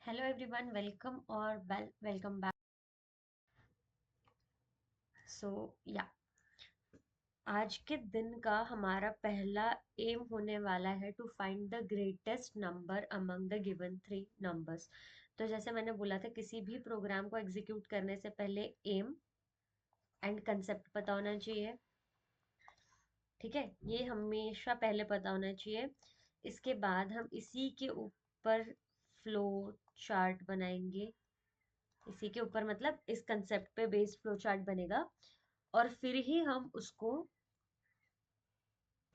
Hello everyone, welcome और welcome back. सो या आज के दिन का हमारा पहला एम होने वाला है to find the greatest number among the given three numbers. तो जैसे मैंने बोला था, किसी भी प्रोग्राम को एग्जीक्यूट करने से पहले एम एंड कंसेप्ट पता होना चाहिए। ठीक है, ये हमेशा पहले पता होना चाहिए। इसके बाद हम इसी के ऊपर फ्लो चार्ट बनाएंगे। इसी के ऊपर मतलब इस कंसेप्ट पे बेस्ड फ्लो चार्ट बनेगा, और फिर ही हम उसको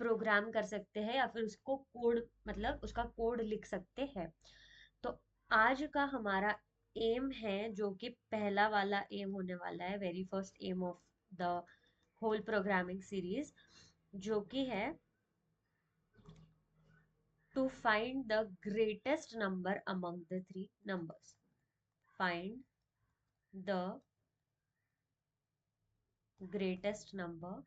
प्रोग्राम कर सकते हैं या फिर उसको कोड मतलब उसका कोड लिख सकते हैं। तो आज का हमारा एम है, जो कि पहला वाला एम होने वाला है, very first aim of the whole programming series, जो कि है to find the greatest number among the three numbers. Find the greatest number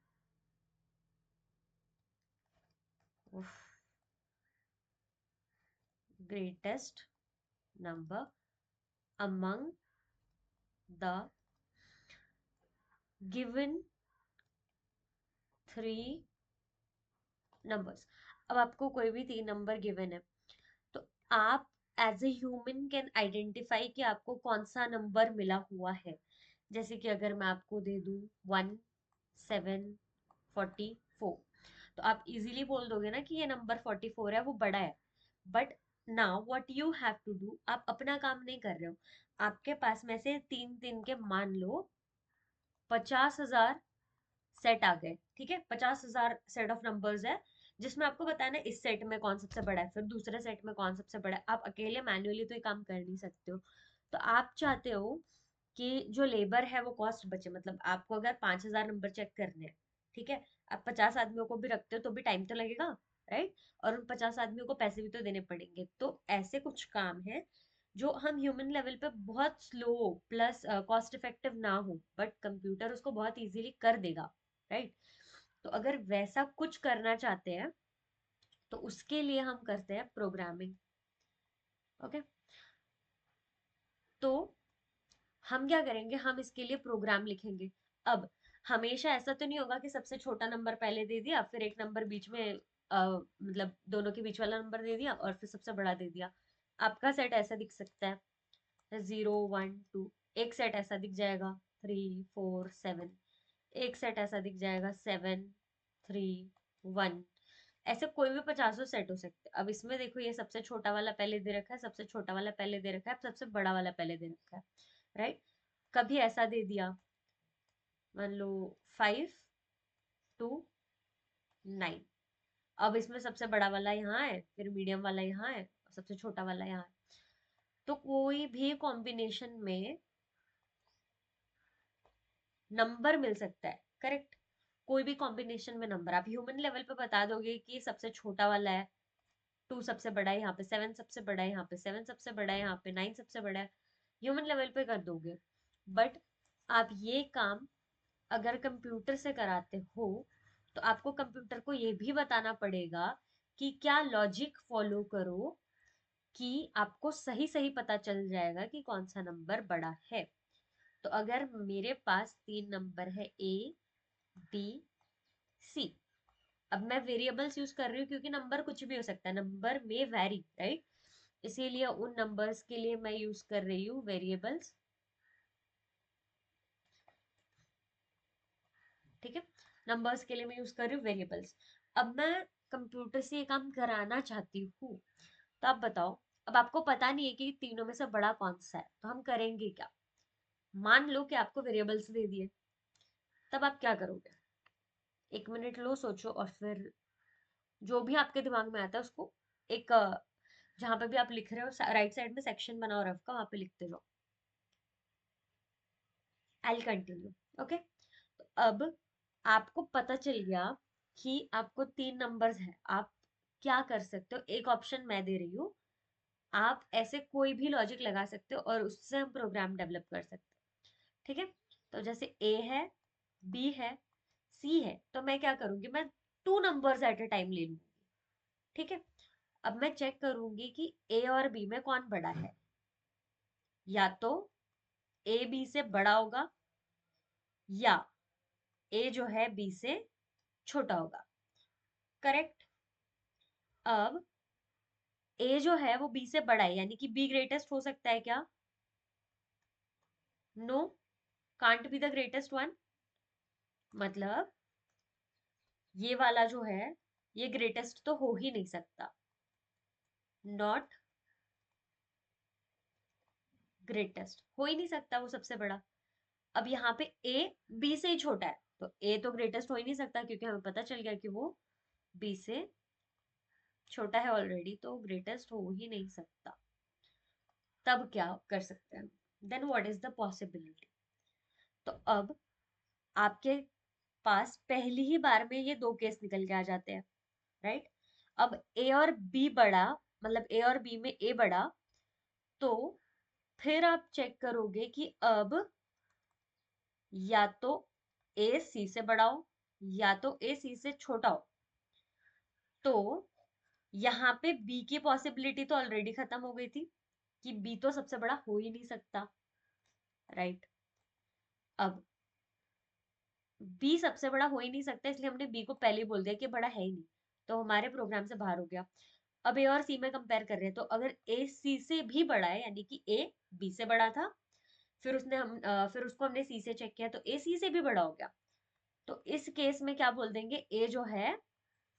greatest number among the given three numbers. अब आपको कोई भी तीन नंबर गिवन है, तो आप as a human can identify कि आपको कौन सा नंबर मिला हुआ है। जैसे कि अगर मैं आपको दे दूं 1744, तो आप इजीली बोल दोगे ना कि ये नंबर 44 है, वो बड़ा है। But now what you have to do, आप अपना काम नहीं कर रहे हो। आपके पास में से तीन तीन के मान लो 50,000 सेट आ गए। ठीक है, 50,000 सेट ऑफ नंबर्स है, जिसमें आपको बताना है इस सेट में कौन सबसे बड़ा है, फिर दूसरे सेट में कौन सबसे बड़ा है। आप अकेले मैन्युअली तो ये काम कर नहीं सकते हो। तो आप चाहते हो कि जो लेबर है वो कॉस्ट बचे, मतलब आपको अगर 5,000 नंबर चेक करने हैं, ठीक है, आप 50 आदमियों को भी रखते हो तो भी टाइम तो लगेगा, राइट। और उन 50 आदमियों को पैसे भी तो देने पड़ेंगे। तो ऐसे कुछ काम है जो हम ह्यूमन लेवल पे बहुत स्लो प्लस कॉस्ट इफेक्टिव ना हो, बट कंप्यूटर उसको बहुत इजीली कर देगा, राइट। तो अगर वैसा कुछ करना चाहते हैं तो उसके लिए हम करते हैं प्रोग्रामिंग। ओके, तो हम क्या करेंगे, हम इसके लिए प्रोग्राम लिखेंगे। अब हमेशा ऐसा तो नहीं होगा कि सबसे छोटा नंबर पहले दे दिया, फिर एक नंबर बीच में मतलब दोनों के बीच वाला नंबर दे दिया, और फिर सबसे बड़ा दे दिया। आपका सेट ऐसा दिख सकता है 0 1 2, एक सेट ऐसा दिख जाएगा 3 4 7, एक सेट ऐसा दिख जाएगा 7 3 1। ऐसे कोई भी 50 सेट हो सकते हैं। अब इसमें देखो, ये सबसे छोटा वाला पहले दे रखा है, सबसे छोटा वाला पहले दे रखा है, सबसे बड़ा वाला पहले दे रखा है, राइट। कभी ऐसा दे दिया, मान लो 5 2 9। अब इसमें सबसे बड़ा वाला यहाँ है, फिर मीडियम वाला यहाँ है, और सबसे छोटा वाला यहाँ है। तो कोई भी कॉम्बिनेशन में नंबर मिल सकता है, करेक्ट। कोई भी कॉम्बिनेशन में नंबर आप ह्यूमन लेवल पे बता दोगे कि सबसे छोटा वाला है 2, सबसे बड़ा है यहाँ पे 7, सबसे बड़ा है यहाँ पे 7, सबसे बड़ा है यहाँ पे 9, सबसे बड़ा है। ह्यूमन लेवल पे कर दोगे। बट आप ये काम अगर कंप्यूटर से कराते हो, तो आपको कंप्यूटर को ये भी बताना पड़ेगा कि क्या लॉजिक फॉलो करो, कि आपको सही सही पता चल जाएगा कि कौन सा नंबर बड़ा है। तो अगर मेरे पास तीन नंबर है A B C, अब मैं वेरिएबल्स यूज कर रही हूँ क्योंकि नंबर कुछ भी हो सकता है, नंबर में वैरी, राइट। इसीलिए उन नंबर्स के लिए मैं यूज कर रही हूँ वेरिएबल्स। ठीक है, नंबर्स के लिए मैं यूज कर रही हूँ वेरिएबल्स। अब मैं कंप्यूटर से ये काम कराना चाहती हूँ, तो आप बताओ। अब आपको पता नहीं है कि तीनों में से बड़ा कौन सा है, तो हम करेंगे क्या। मान लो कि आपको वेरिएबल्स दे दिए, तब आप क्या करोगे। एक मिनट लो, सोचो, और फिर जो भी आपके दिमाग में आता है उसको एक जहां पे भी आप लिख रहे हो राइट साइड में सेक्शन बनाओ रफ का, वहां पे लिखते जाओ। I continue. ओके, तो अब आपको पता चल गया कि आपको तीन नंबर्स हैं। आप क्या कर सकते हो, एक ऑप्शन मैं दे रही हूँ, आप ऐसे कोई भी लॉजिक लगा सकते हो और उससे हम प्रोग्राम डेवलप कर सकते हैं। ठीक है, तो जैसे ए है, बी है, सी है, तो मैं क्या करूंगी, मैं two numbers at a time ले लूंगी। ठीक है, अब मैं चेक करूंगी कि ए और बी में कौन बड़ा है। या तो ए बी से बड़ा होगा या ए जो है बी से छोटा होगा। करेक्ट। अब ए जो है वो बी से बड़ा है, यानी कि बी ग्रेटेस्ट हो सकता है क्या? No, can't be the greatest one. मतलब ये वाला जो है ये ग्रेटेस्ट तो हो ही नहीं सकता, नॉट ग्रेटेस्ट, हो ही नहीं सकता वो सबसे बड़ा। अब यहाँ पे ए बी से ही छोटा है, तो ए तो ग्रेटेस्ट हो ही नहीं सकता, क्योंकि हमें पता चल गया कि वो बी से छोटा है ऑलरेडी, तो ग्रेटेस्ट हो ही नहीं सकता। तब क्या कर सकते हैं? Then what is the possibility? तो अब आपके पास पहली ही बार में ये दो केस निकल के आ जाते हैं, राइट? अब ए और बी बड़ा, मतलब ए और बी में ए बड़ा, तो फिर आप चेक करोगे कि अब या तो ए सी से बड़ा हो या तो ए सी से छोटा हो। तो यहाँ पे बी की पॉसिबिलिटी तो ऑलरेडी खत्म हो गई थी कि बी तो सबसे बड़ा हो ही नहीं सकता, राइट? अब बी सबसे बड़ा हो ही नहीं सकता, इसलिए हमने बी को पहले ही बोल दिया कि बड़ा है ही नहीं, तो हमारे प्रोग्राम से बाहर हो गया। अब ए और सी में कंपेयर कर रहे हैं, तो अगर ए सी से भी बड़ा है, यानी कि ए बी से बड़ा था, फिर उसको हमने सी से चेक किया तो ए सी से भी बड़ा हो गया, तो इस केस में क्या बोल देंगे? ए जो है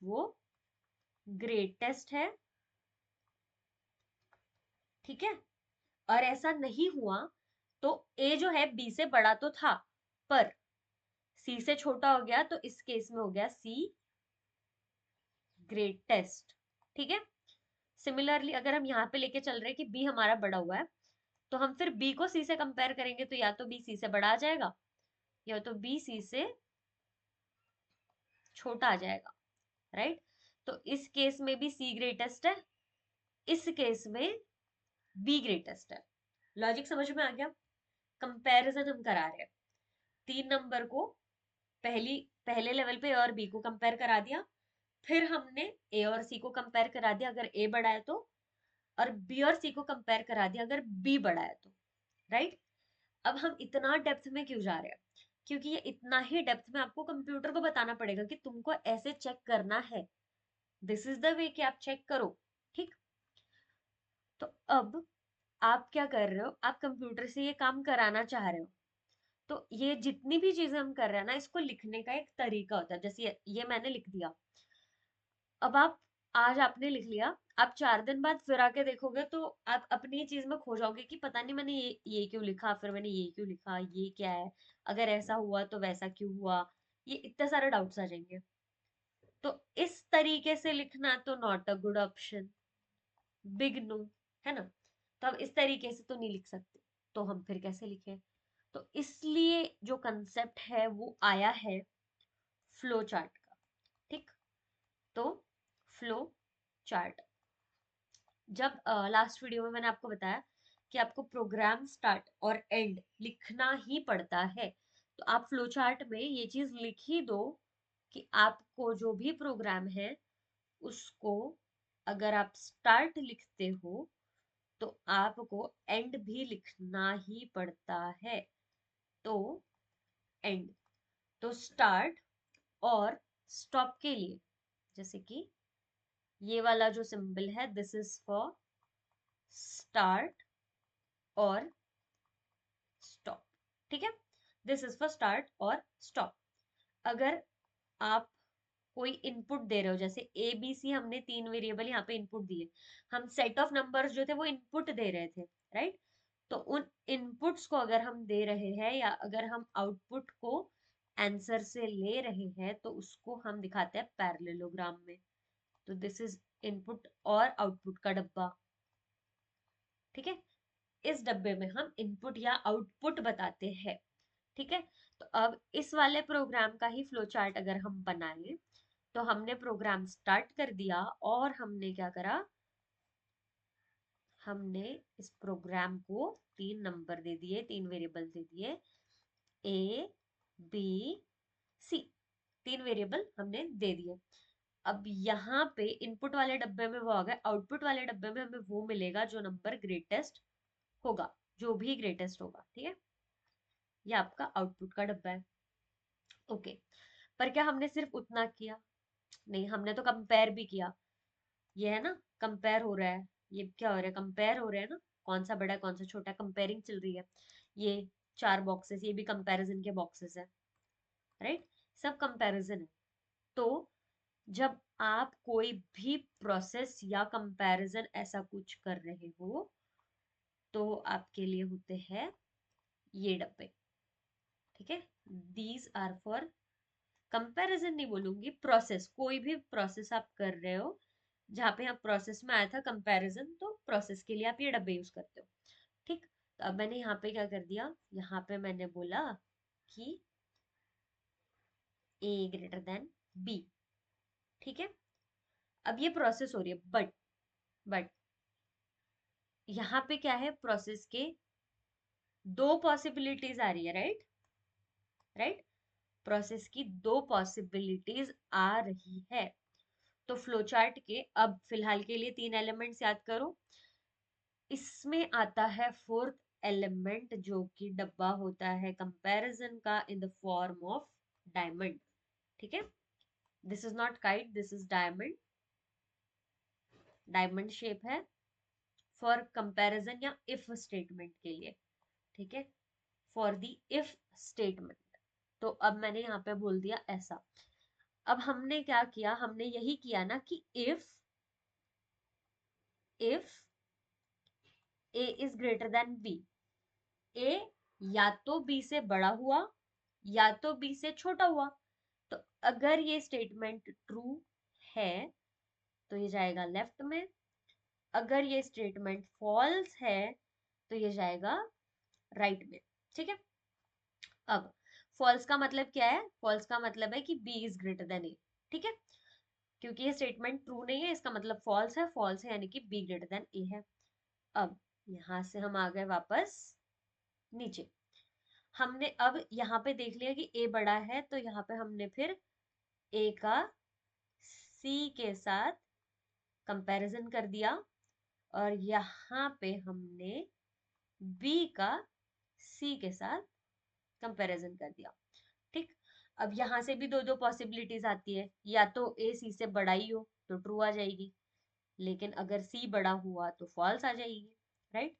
वो ग्रेटेस्ट है, ठीक है? और ऐसा नहीं हुआ तो ए जो है बी से बड़ा तो था, पर सी से छोटा हो गया, तो इस केस में हो गया सी ग्रेटेस्ट, ठीक है? सिमिलरली अगर हम यहाँ पे लेके चल रहे हैं कि बी हमारा बड़ा हुआ है, तो हम फिर बी को सी से कंपेयर करेंगे, तो या तो बी सी से बड़ा आ जाएगा या तो बी सी से छोटा आ जाएगा, राइट? तो इस केस में भी सी ग्रेटेस्ट है, इस केस में बी ग्रेटेस्ट है। लॉजिक समझ में आ गया? कंपैरिजन हम करा रहे हैं, तीन नंबर को पहले लेवल पे ए और बी को कंपेयर करा दिया, फिर हमने ए और सी को कंपेयर करा दिया अगर ए बड़ा है तो, और बी और सी को कंपेयर करा दिया अगर बी बड़ा है तो, राइट? अब हम इतना डेप्थ में क्यों जा रहे हैं? क्योंकि ये इतना ही डेप्थ में आपको कंप्यूटर को बताना पड़ेगा कि तुमको ऐसे चेक करना है, दिस इज द वे कि आप चेक करो, ठीक? तो अब आप क्या कर रहे हो? आप कंप्यूटर से ये काम कराना चाह रहे हो, तो ये जितनी भी चीजें हम कर रहे हैं ना, इसको लिखने का एक तरीका होता है। जैसे ये मैंने लिख दिया, अब आप आज आपने लिख लिया, आप 4 दिन बाद फिर आके देखोगे तो आप अपनी चीज में खो जाओगे कि पता नहीं मैंने ये क्यों लिखा, फिर मैंने ये क्यों लिखा, ये क्या है, अगर ऐसा हुआ तो वैसा क्यों हुआ, ये इतने सारे डाउट्स आ जाएंगे। तो इस तरीके से लिखना तो not a good option, big no, है ना? तो हम इस तरीके से तो नहीं लिख सकते, तो हम फिर कैसे लिखें? तो इसलिए जो कंसेप्ट है वो आया है फ्लो चार्ट का, ठीक? तो फ्लो चार्ट, जब लास्ट वीडियो में मैंने आपको बताया कि आपको प्रोग्राम स्टार्ट और एंड लिखना ही पड़ता है, तो आप फ्लो चार्ट में ये चीज लिख ही दो कि आपको जो भी प्रोग्राम है उसको अगर आप स्टार्ट लिखते हो तो आपको एंड भी लिखना ही पड़ता है। तो एंड, तो स्टार्ट और स्टॉप के लिए, जैसे कि ये वाला जो सिंबल है, दिस इज फॉर स्टार्ट और स्टॉप, ठीक है? दिस इज फॉर स्टार्ट और स्टॉप। अगर आप कोई इनपुट दे रहे हो, जैसे ए बी सी, हमने तीन वेरिएबल यहाँ पे इनपुट दिए, हम सेट ऑफ नंबर्स जो थे वो इनपुट दे रहे थे, राइट? तो उन इनपुट्स को अगर हम दे रहे हैं या अगर हम आउटपुट को आंसर से ले रहे हैं, तो उसको हम दिखाते हैं पैरेललोग्राम में। तो दिस इज इनपुट और आउटपुट का डब्बा, ठीक है? इस डब्बे में हम इनपुट या आउटपुट बताते हैं, ठीक है? तो अब इस वाले प्रोग्राम का ही फ्लो चार्ट अगर हम बनाए, तो हमने प्रोग्राम स्टार्ट कर दिया और हमने क्या करा? हमने इस प्रोग्राम को तीन नंबर दे दिए, तीन वेरिएबल दे दिए, ए बी सी, तीन वेरिएबल हमने दे दिए। अब यहाँ पे इनपुट वाले डब्बे में वो आ गए, आउटपुट वाले डब्बे में हमें वो मिलेगा जो नंबर ग्रेटेस्ट होगा। जो भी ग्रेटेस्ट होगा, ठीक है। ये आपका आउटपुट का डब्बा है। ओके, पर क्या हमने सिर्फ उतना किया? नहीं, हमने तो कंपेयर भी किया। ये है ना, कंपेयर हो रहा है। ये क्या हो रहा है, कंपेयर हो रहा है ना, कौन सा बड़ा है कौन सा छोटा है, कंपेयरिंग चल रही है। ये 4 बॉक्सेस, ये भी कंपैरिजन के बॉक्सेस है, राइट। सब कंपैरिजन है। तो जब आप कोई भी प्रोसेस या कंपैरिजन ऐसा कुछ कर रहे हो, तो आपके लिए होते हैं ये डब्बे, ठीक है। दीज आर फॉर कंपैरिजन, नहीं बोलूंगी, प्रोसेस, कोई भी प्रोसेस आप कर रहे हो जहाँ पे आप प्रोसेस में आया था कंपैरिजन, तो प्रोसेस के लिए आप ये डब्बे यूज करते हो, ठीक। तो अब मैंने यहाँ पे क्या कर दिया, यहाँ पे मैंने बोला कि ए ग्रेटर देन बी, ठीक है। अब ये प्रोसेस हो रही है, बट यहाँ पे क्या है, प्रोसेस के 2 पॉसिबिलिटीज आ रही है, राइट, राइट। प्रोसेस की 2 पॉसिबिलिटीज आ रही है। तो फ्लो चार्ट के अब फिलहाल के लिए 3 एलिमेंट्स याद करो। इसमें आता है फोर्थ एलिमेंट, जो कि डब्बा होता है कंपैरिजन का, in the form of diamond, ठीक है। This is not kite, this is diamond. Diamond shape है फॉर कंपैरिजन या इफ स्टेटमेंट के लिए, ठीक है, फॉर द इफ स्टेटमेंट। तो अब मैंने यहाँ पे बोल दिया ऐसा। अब हमने क्या किया, हमने यही किया ना कि if A is greater than B, A या तो बी से बड़ा हुआ या तो बी से छोटा हुआ। तो अगर ये स्टेटमेंट ट्रू है तो ये जाएगा लेफ्ट में, अगर ये स्टेटमेंट फॉल्स है तो ये जाएगा राइट में, ठीक है। अब फॉल्स का मतलब क्या है, फॉल्स का मतलब है कि बी इज ग्रेटर देन ए, ठीक है। क्योंकि ये स्टेटमेंट ट्रू नहीं है, इसका मतलब फॉल्स है, फॉल्स है यानी कि बी ग्रेटर देन ए है। अब यहां से हम आ गए वापस नीचे। हमने अब यहाँ पे देख लिया कि ए बड़ा है, तो यहाँ पे हमने फिर ए का सी के साथ कंपैरिजन कर दिया, और यहाँ पे हमने बी का सी के साथ कंपैरिजन कर दिया, ठीक। अब यहाँ से भी 2 पॉसिबिलिटीज आती है, या तो ए सी से बड़ा ही हो तो ट्रू आ जाएगी, लेकिन अगर सी बड़ा हुआ तो फॉल्स आ जाएगी, राइट।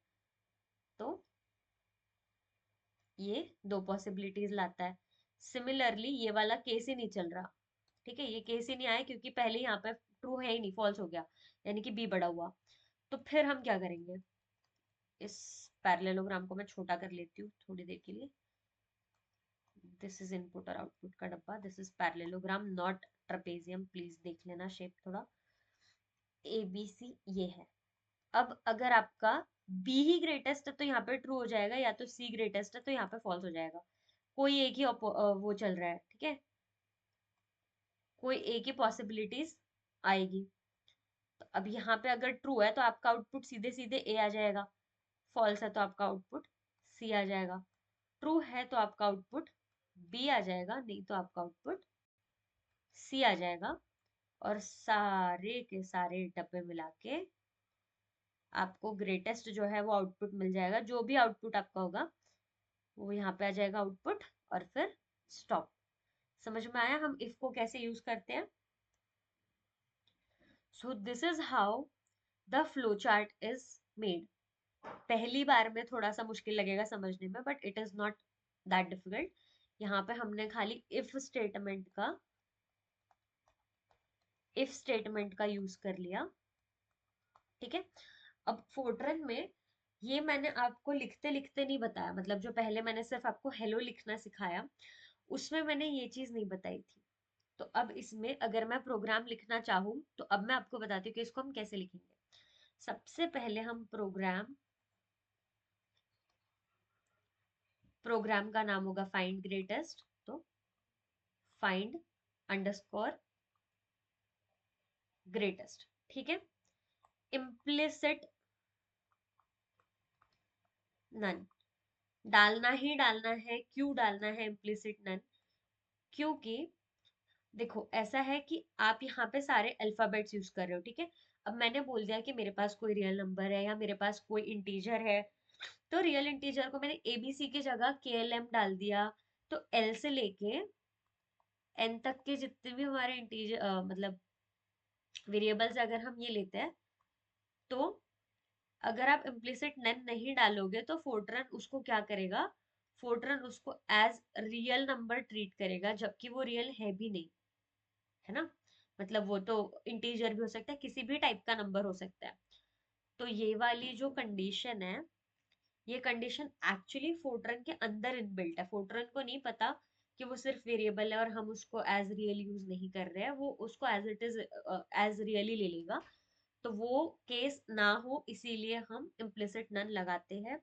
तो ये 2 पॉसिबिलिटीज लाता है। सिमिलरली ये वाला केस ही नहीं चल रहा, ठीक है, ये केस ही नहीं आया क्योंकि पहले यहाँ पे ट्रू है ही नहीं, फॉल्स हो गया, यानी कि बी बड़ा हुआ। तो फिर हम क्या करेंगे, इस पैरेललोग्राम को मैं छोटा कर लेती हूँ थोड़ी देर के लिए। दिस इज इनपुट और आउटपुट का डब्बा, this is parallelogram not trapezium, please देख लेना शेप थोड़ा। ए बी सी ये है। अब अगर आपका बी ही ग्रेटेस्ट है तो यहाँ पे ट्रू हो जाएगा, या तो सी ग्रेटेस्ट है तो यहाँ पे फॉल्स हो जाएगा। कोई एक ही वो चल रहा है, ठीक है, कोई एक ही पॉसिबिलिटीज आएगी। तो अब यहाँ पे अगर ट्रू है तो आपका आउटपुट सीधे सीधे ए आ जाएगा, फॉल्स है तो आपका आउटपुट सी आ जाएगा, ट्रू है तो आपका आउटपुट बी आ जाएगा, नहीं तो आपका आउटपुट सी आ जाएगा। और सारे के सारे डब्बे मिला के आपको ग्रेटेस्ट जो है वो आउटपुट मिल जाएगा। जो भी आउटपुट आपका होगा वो यहाँ पे आ जाएगा आउटपुट, और फिर स्टॉप। समझ में आया हम इफ को कैसे यूज करते हैं? So this is how the flow chart is made. पहली बार में थोड़ा सा मुश्किल लगेगा समझने में, but it is not that difficult. यहाँ पे हमने खाली इफ स्टेटमेंट का यूज कर लिया, ठीक है। अब फोर्ट्रन में ये मैंने आपको लिखते लिखते नहीं बताया, मतलब जो पहले मैंने सिर्फ आपको हेलो लिखना सिखाया उसमें मैंने ये चीज नहीं बताई थी। तो अब इसमें अगर मैं प्रोग्राम लिखना चाहूँ तो अब मैं आपको बताती हूँ कि इसको हम कैसे लिखेंगे। सबसे पहले हम प्रोग्राम का नाम होगा फाइंड ग्रेटेस्ट, तो फाइंड अंडरस्कोर ग्रेटेस्ट, ठीक है। इम्प्लिसिट नन डालना ही डालना है। क्यों डालना है इम्प्लिसिट नन? क्योंकि देखो ऐसा है कि आप यहाँ पे सारे अल्फाबेट्स यूज कर रहे हो, ठीक है। अब मैंने बोल दिया कि मेरे पास कोई रियल नंबर है या मेरे पास कोई इंटीजर है, तो रियल इंटीजर को मैंने एबीसी की जगह केएलएम डाल दिया। तो एल से लेके एन तक के जितने भी हमारे इंटीजर मतलब वेरिएबल्स अगर हम ये लेते हैं, तो अगर आप इम्प्लिसिट नन नहीं डालोगे तो फोर्ट्रन उसको क्या करेगा, फोर्ट्रन उसको एज रियल नंबर ट्रीट करेगा, जबकि वो रियल है भी नहीं, है ना। मतलब वो तो इंटीजर भी हो सकता है, किसी भी टाइप का नंबर हो सकता है। तो ये वाली जो कंडीशन है, ये कंडीशन एक्चुअली फोर्ट्रन के अंदर इनबिल्ट है। फोर्ट्रन को नहीं पता कि वो सिर्फ वेरिएबल है और हम उसको एज रियल यूज नहीं कर रहे हैं, वो उसको as it is as really ले लेगा। तो वो केस ना हो इसीलिए हम इम्प्लिसिट नन लगाते हैं।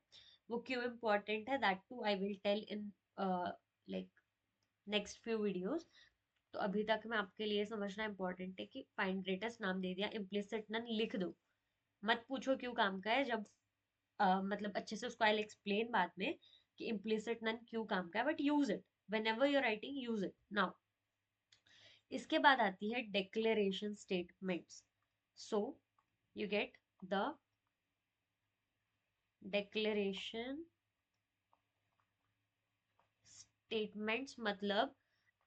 वो क्यों इम्पोर्टेंट है, that too I will tell in like next few videos. तो अभी तक मैं आपके लिए समझना इम्पोर्टेंट है कि फाइंड ग्रेटेस्ट नाम दे दिया, इम्प्लिसिट नन लिख दो। मत पूछो क्यों काम का है, जब मतलब अच्छे से उसको आई एक्सप्लेन बाद में कि इम्प्लिसिट नन क्यों काम का है, but use it whenever you're writing, use it now. इसके बाद आती है declaration statements. So you get the declaration statements, मतलब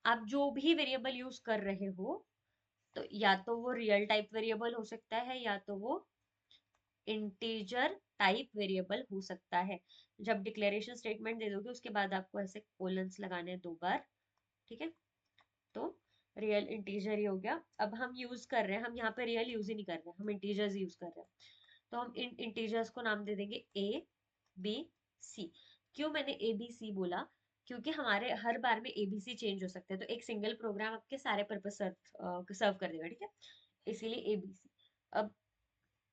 आप जो भी वेरिएबल यूज कर रहे हो, तो या तो वो रियल टाइप वेरिएबल हो सकता है या तो वो इंटीजर टाइप वेरिएबल हो सकता है। जब डिक्लेरेशन स्टेटमेंट दे दोगे उसके बाद आपको ऐसे कोलन्स लगाने हैं 2 बार, ठीक है। तो रियल इंटीजर ही हो गया। अब हम यूज कर रहे हैं, हम यहाँ पे रियल यूज ही नहीं कर रहे हैं, हम इंटीजर्स यूज कर रहे हैं। तो हम इन इंटीजर्स को नाम दे देंगे ए बी सी। क्यों मैंने ए बी सी बोला, क्योंकि हमारे हर बार में एबीसी चेंज हो सकते हैं, तो एक सिंगल प्रोग्राम आपके सारे पर्पस सर्व सर्व कर देगा, ठीक है। इसीलिए एबीसी। अब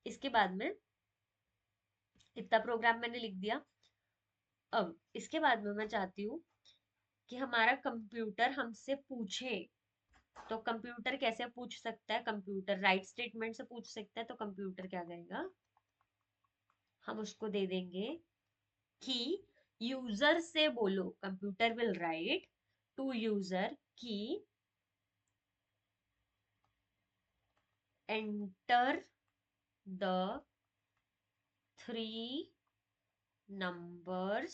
इसके बाद में इतना प्रोग्राम मैंने लिख दिया। अब इसके बाद में मैं चाहती हूँ कि हमारा कंप्यूटर हमसे पूछे। तो कंप्यूटर कैसे पूछ सकता है, कंप्यूटर राइट स्टेटमेंट से पूछ सकता है। तो कंप्यूटर क्या करेगा, हम उसको दे देंगे कि यूजर से बोलो, computer will write to user कि enter the 3 numbers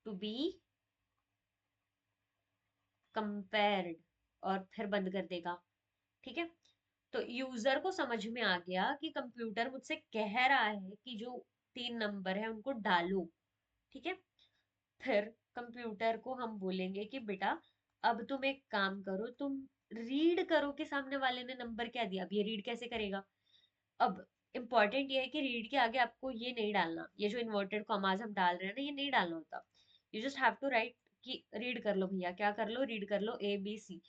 to be compared, और फिर बंद कर देगा, ठीक है। तो यूजर को समझ में आ गया कि कंप्यूटर मुझसे कह रहा है कि जो 3 नंबर है उनको डालो, ठीक है। फिर कंप्यूटर को हम बोलेंगे कि बेटा अब तुम एक काम करो, तुम रीड करो कि सामने वाले ने नंबर क्या दिया। अब ये रीड कैसे करेगा, अब इम्पॉर्टेंट ये है कि रीड के आगे आपको ये नहीं डालना, ये जो इन्वर्टेड कॉमास हम डाल रहे हैं ना, ये नहीं डालना होता। You just have to write कि रीड कर लो भैया, क्या कर लो, रीड कर लो ए बी सी।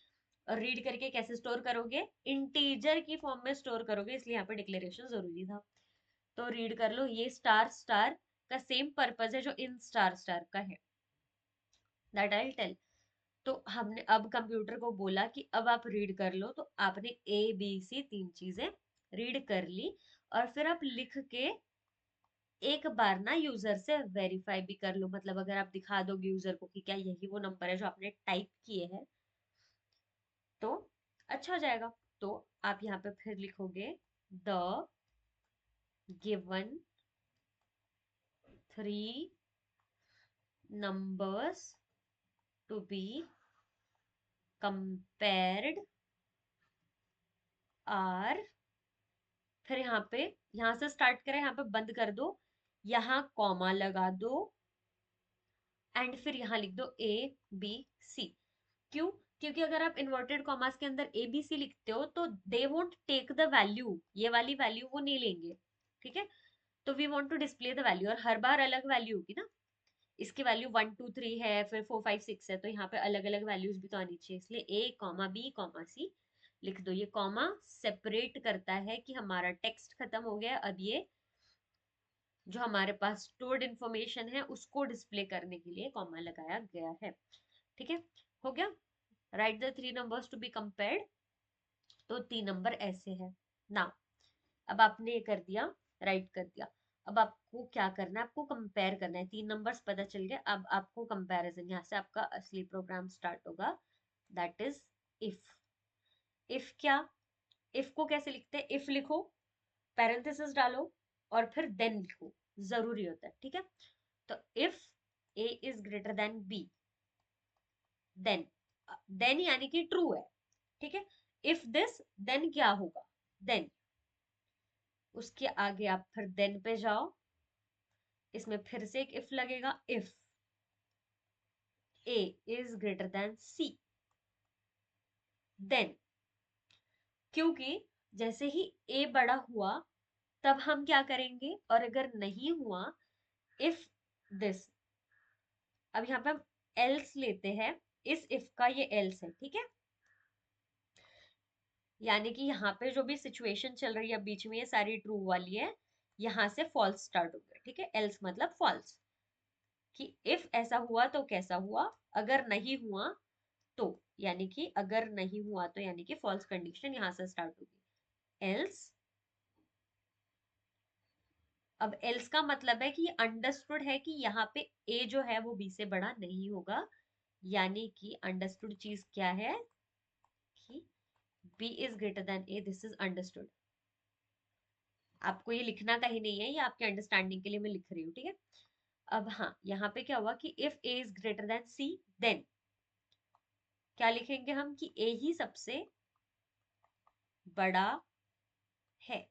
और रीड करके कैसे स्टोर करोगे, इंटीजर की फॉर्म में स्टोर करोगे, इसलिए यहाँ पे डिक्लेरेशन जरूरी था। तो रीड कर लो, ये स्टार स्टार का सेम पर्पज है जो इन स्टार स्टार का है, दैट आई टेल। तो हमने अब कंप्यूटर को बोला कि अब आप रीड कर लो, तो आपने ए बी सी 3 चीजें रीड कर ली। और फिर आप लिख के एक बार ना यूजर से वेरीफाई भी कर लो, मतलब अगर आप दिखा दोगे यूजर को कि क्या यही वो नंबर है जो आपने टाइप किए हैं, तो अच्छा हो जाएगा। तो आप यहाँ पे फिर लिखोगे the given 3 numbers to be compared are, फिर यहाँ से स्टार्ट करें, यहाँ पे बंद कर दो, यहाँ कॉमा लगा दो, एंड फिर यहाँ लिख दो ए बी सी। क्यों, क्योंकि अगर आप इन्वर्टेड कॉमास के अंदर ए बी सी लिखते हो तो they won't take the value, ये वाली वैल्यू वो नहीं लेंगे, ठीक है। तो we want to display the value, और हर बार अलग वैल्यू होगी ना। इसकी वैल्यू 1 2 3 है, फिर 4 5 6 है, तो यहाँ पे अलग अलग वैल्यूज भी तो आनी चाहिए, इसलिए ए कॉमा बी कॉमा सी लिख दो। ये कॉमा सेपरेट करता है कि हमारा टेक्स्ट खत्म हो गया, अब ये जो हमारे पास स्टोर्ड इंफॉर्मेशन है उसको डिस्प्ले करने के लिए कॉमा लगाया गया है, ठीक है। हो गया, write the 3 numbers to be compared. तो 3 नंबर ऐसे है ना। अब आपने ये कर दिया, राइट कर दिया। अब आपको क्या करना है, आपको कंपेयर करना है। 3 नंबर्स पता चल गए, अब आपको कंपैरिजन, यहाँ से आपका असली प्रोग्राम स्टार्ट होगा, दैट इज इफ। इफ क्या, इफ को कैसे लिखते हैं, इफ लिखो, पैरेंथेसिस डालो, और फिर देन लिखो, जरूरी होता है, ठीक है। तो if A is greater than B, then, then यानी कि ट्रू है, ठीक है। इफ दिस, देन क्या होगा, देन, उसके आगे आप फिर देन पे जाओ, इसमें फिर से एक इफ लगेगा, if A is greater than C, then, क्योंकि जैसे ही ए बड़ा हुआ तब हम क्या करेंगे, और अगर नहीं हुआ, इफ दिस, अब यहाँ पे हम एल्स लेते हैं, इस इफ का ये एल्स है, ठीक है। यानी कि यहाँ पे जो भी सिचुएशन चल रही है बीच में, ये सारी ट्रू वाली है, यहाँ से फॉल्स स्टार्ट हो गया, ठीक है। एल्स मतलब फॉल्स, कि इफ ऐसा हुआ तो कैसा हुआ, अगर नहीं हुआ तो, यानी कि अगर नहीं हुआ तो यानी कि फॉल्स कंडीशन यहाँ से स्टार्ट होगी, एल्स। अब एल्स का मतलब है कि अंडरस्टूड है कि यहाँ पे ए जो है वो बी से बड़ा नहीं होगा, यानी कि अंडरस्टूड चीज क्या है, कि B is greater than A, this is understood. आपको ये लिखना कहीं नहीं है, ये आपके अंडरस्टैंडिंग के लिए मैं लिख रही हूँ, ठीक है। अब हाँ, यहाँ पे क्या हुआ कि if A is greater than C, then क्या लिखेंगे हम, कि ए ही सबसे बड़ा है,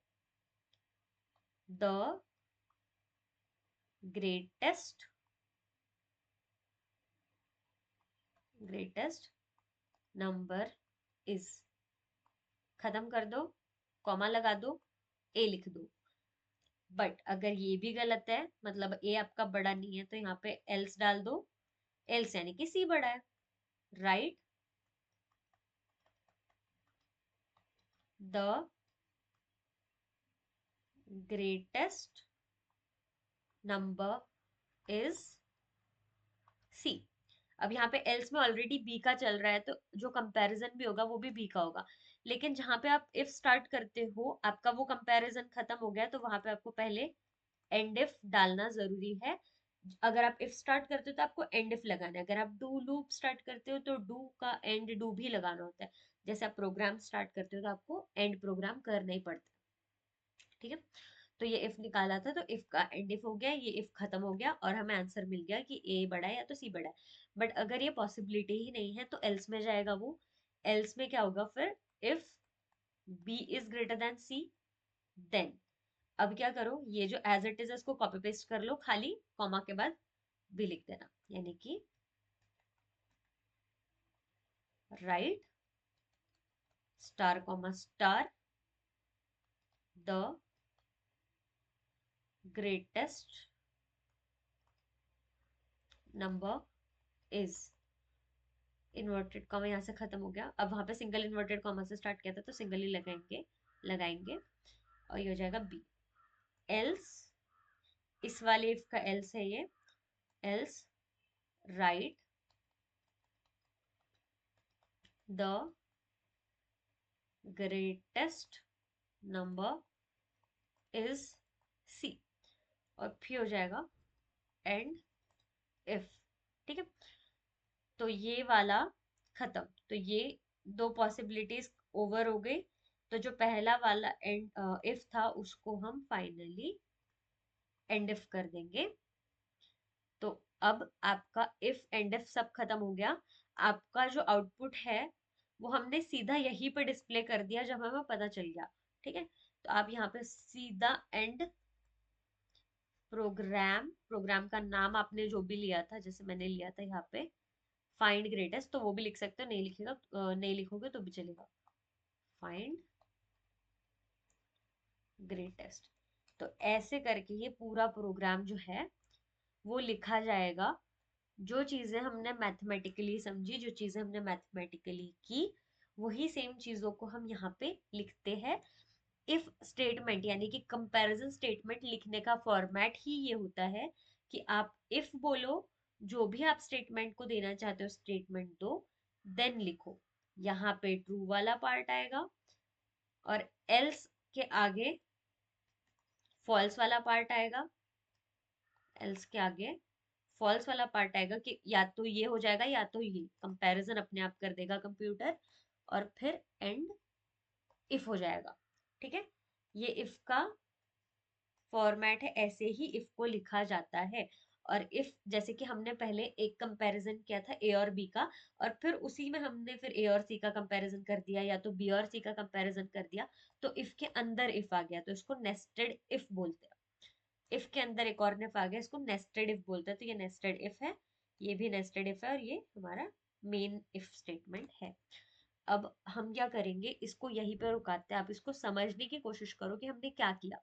the greatest, greatest number is, खत्म कर दो, कॉमा लगा दो, ए लिख दो। बट अगर ये भी गलत है, मतलब ए आपका बड़ा नहीं है, तो यहाँ पे एल्स डाल दो, एल्स यानी कि सी बड़ा है, right, the greatest number is C. अब यहाँ पे एल्स में ऑलरेडी बी का चल रहा है, तो जो कंपैरिजन भी होगा वो भी बी का होगा। लेकिन जहां पे आप इफ स्टार्ट करते हो, आपका वो कंपैरिजन खत्म हो गया, तो वहां पे आपको पहले एंड इफ डालना जरूरी है। अगर आप इफ स्टार्ट करते हो तो आपको एंड इफ लगाना है, अगर आप डू लूप स्टार्ट करते हो तो डू का एंड डू भी लगाना होता है। जैसे आप प्रोग्राम स्टार्ट करते हो तो आपको एंड प्रोग्राम करना ही पड़ता है, ठीक है। तो ये इफ निकाला था, तो इफ का एंड इफ हो गया, ये इफ खत्म हो गया, और हमें आंसर मिल गया कि ए बड़ा है या तो सी बड़ा है। बट अगर ये पॉसिबिलिटी ही नहीं है तो एल्स में जाएगा वो, एल्स में क्या होगा फिर, if B is greater than C, then, अब क्या करो, ये जो एज इट इज इसको कॉपी पेस्ट कर लो, खाली कॉमा के बाद बी लिख देना, यानी कि right star comma star the greatest number is, inverted comma यहाँ से खत्म हो गया, अब वहां पे सिंगल इन्वर्टेड कॉमा से स्टार्ट किया था तो सिंगल ही लगाएंगे, लगाएंगे, और ये हो जाएगा बी। एल्स, इस वाले इफ का एल्स है ये, else write the greatest number is C, और फिर हो जाएगा एंड इफ, ठीक है। तो ये वाला खत्म, तो ये दो पॉसिबिलिटीज ओवर हो गई। तो जो पहला वाला एंड इफ था उसको हम फाइनली एंड इफ कर देंगे। तो अब आपका इफ एंड इफ सब खत्म हो गया, आपका जो आउटपुट है वो हमने सीधा यहीं पे डिस्प्ले कर दिया जब हमें पता चल गया, ठीक है। तो आप यहाँ पे सीधा एंड प्रोग्राम, प्रोग्राम का नाम आपने जो भी लिया था, जैसे मैंने लिया था यहाँ पे फाइंड ग्रेटेस्ट, तो वो भी लिख सकते हो, नहीं लिखेगा नहीं लिखोगे तो भी चलेगा, फाइंड ग्रेटेस्ट। तो ऐसे करके ये पूरा प्रोग्राम जो है वो लिखा जाएगा। जो चीजें हमने मैथमेटिकली समझी, जो चीजें हमने मैथमेटिकली की, वही सेम चीजों को हम यहाँ पे लिखते हैं। इफ स्टेटमेंट यानी कि कंपैरिजन स्टेटमेंट लिखने का फॉर्मेट ही ये होता है कि आप इफ बोलो, जो भी आप स्टेटमेंट को देना चाहते हो स्टेटमेंट दो, देन लिखो, यहाँ पे ट्रू वाला पार्ट आएगा, और एल्स के आगे फॉल्स वाला पार्ट आएगा, एल्स के आगे फॉल्स वाला पार्ट आएगा, कि या तो ये हो जाएगा या तो ये, कंपैरिजन अपने आप कर देगा कंप्यूटर, और फिर एंड इफ हो जाएगा, ठीक है। ये इफ का फॉर्मेट है, ऐसे ही इफ को लिखा जाता है। और इफ जैसे कि हमने पहले एक कंपैरिजन किया था ए और बी का, और फिर उसी में हमने फिर ए और सी का कंपैरिजन कर दिया, या तो बी और सी का कंपैरिजन कर दिया, तो इफ के अंदर इफ आ गया, तो इसको नेस्टेड इफ बोलते हैं। इफ के अंदर एक और इफ आ गया, इसको नेस्टेड इफ बोलते हैं। तो ये नेस्टेड इफ है, ये भी नेस्टेड इफ है, और ये हमारा मेन इफ स्टेटमेंट है। अब हम क्या करेंगे, इसको यहीं पर रुकाते हैं। आप इसको समझने की कोशिश करो कि हमने क्या किया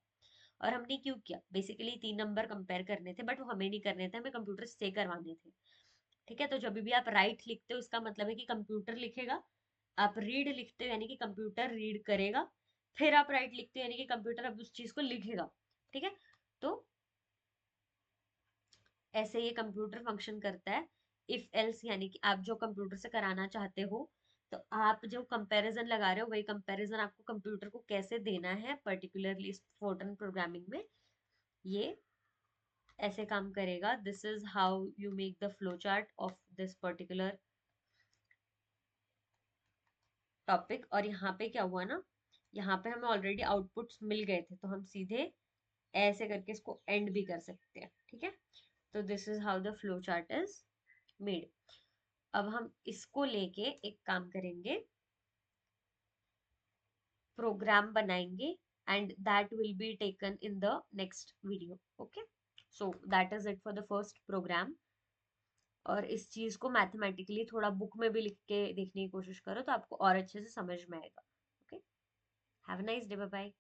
और हमने क्यों किया। बेसिकली 3 नंबर कंपेयर करने थे, बट वो हमें नहीं करने थे, हमें कंप्यूटर से करवाने थे। ठीक है, तो जब भी आप राइट लिखते हो, इसका मतलब है कि कंप्यूटर लिखेगा। आप रीड लिखते हो यानी कि कंप्यूटर रीड करेगा। फिर आप राइट लिखते हो यानी कि कंप्यूटर अब उस चीज को लिखेगा। ठीक है, तो ऐसे ये कंप्यूटर फंक्शन करता है। इफ एल्स यानी कि आप जो कंप्यूटर से कराना चाहते हो, तो आप जो कंपैरिजन लगा रहे हो, वही कंपैरिजन आपको कंप्यूटर को कैसे देना है, पर्टिकुलरली इस फोर्टन प्रोग्रामिंग में ये ऐसे काम करेगा। This is how you make the flow chart of this particular topic. और यहाँ पे क्या हुआ ना, यहाँ पे हमें ऑलरेडी आउटपुट्स मिल गए थे, तो हम सीधे ऐसे करके इसको एंड भी कर सकते हैं। ठीक है, तो this is how the flow chart is made. अब हम इसको लेके एक काम करेंगे, प्रोग्राम बनाएंगे, and that will be taken in the next video. Okay, so that is it for the first program. और इस चीज को मैथमेटिकली थोड़ा बुक में भी लिख के देखने की कोशिश करो, तो आपको और अच्छे से समझ में आएगा। Okay, have a nice day, bye bye.